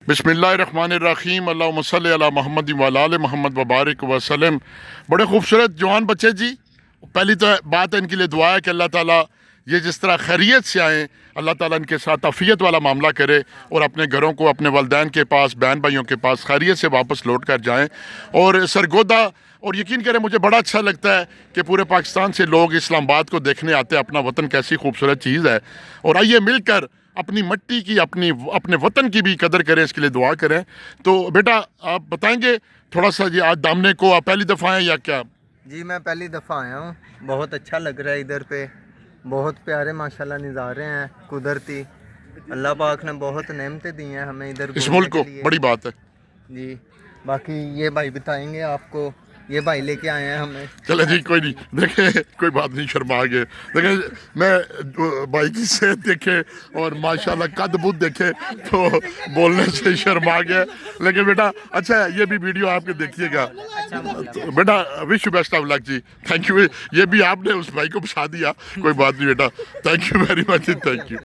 बिस्मिल्लाहिर्रहमानिर्रहीम अल्लाहुम्मा सल्ली अला मोहम्मद व अला आलि मोहम्मद व बारिक वसल्लम। बड़े खूबसूरत जवान बच्चे जी। पहली तो बात है इनके लिए दुआ है कि अल्लाह ताला ये जिस तरह खैरियत से आएँ, अल्लाह ताला इनके साथ अफ़ियत वाला मामला करे और अपने घरों को अपने वालिदैन के पास, बहन भाइयों के पास खैरियत से वापस लौट कर जाएँ। और सरगोदा, और यकीन करें मुझे बड़ा अच्छा लगता है कि पूरे पाकिस्तान से लोग इस्लामाबाद को देखने आते हैं। अपना वतन कैसी खूबसूरत चीज़ है, और आइए मिलकर अपनी मिट्टी की, अपने वतन की भी कदर करें, इसके लिए दुआ करें। तो बेटा आप बताएंगे थोड़ा सा जी, आज दामने को आप पहली दफ़ा हैं या क्या? जी मैं पहली दफ़ा आया हूँ, बहुत अच्छा लग रहा है इधर पे, बहुत प्यारे माशाल्लाह नज़ारे हैं कुदरती। अल्लाह पाक ने बहुत नेमतें दी हैं हमें इधर इस मुल्क को, बड़ी बात है जी। बाकी ये भाई बताएंगे आपको, ये भाई लेके आए हैं हमें। चले जी, कोई नहीं, देखें कोई बात नहीं, शर्मा गए। देखें मैं भाई की सेहत देखे और माशाल्लाह कद बुद देखे तो बोलने से शर्मा गया। लेकिन बेटा अच्छा है, ये भी वीडियो आपके देखिएगा। तो बेटा wish you best of luck जी, थैंक यू। ये भी आपने उस भाई को फंसा दिया, कोई बात नहीं बेटा, thank you very much, thank you.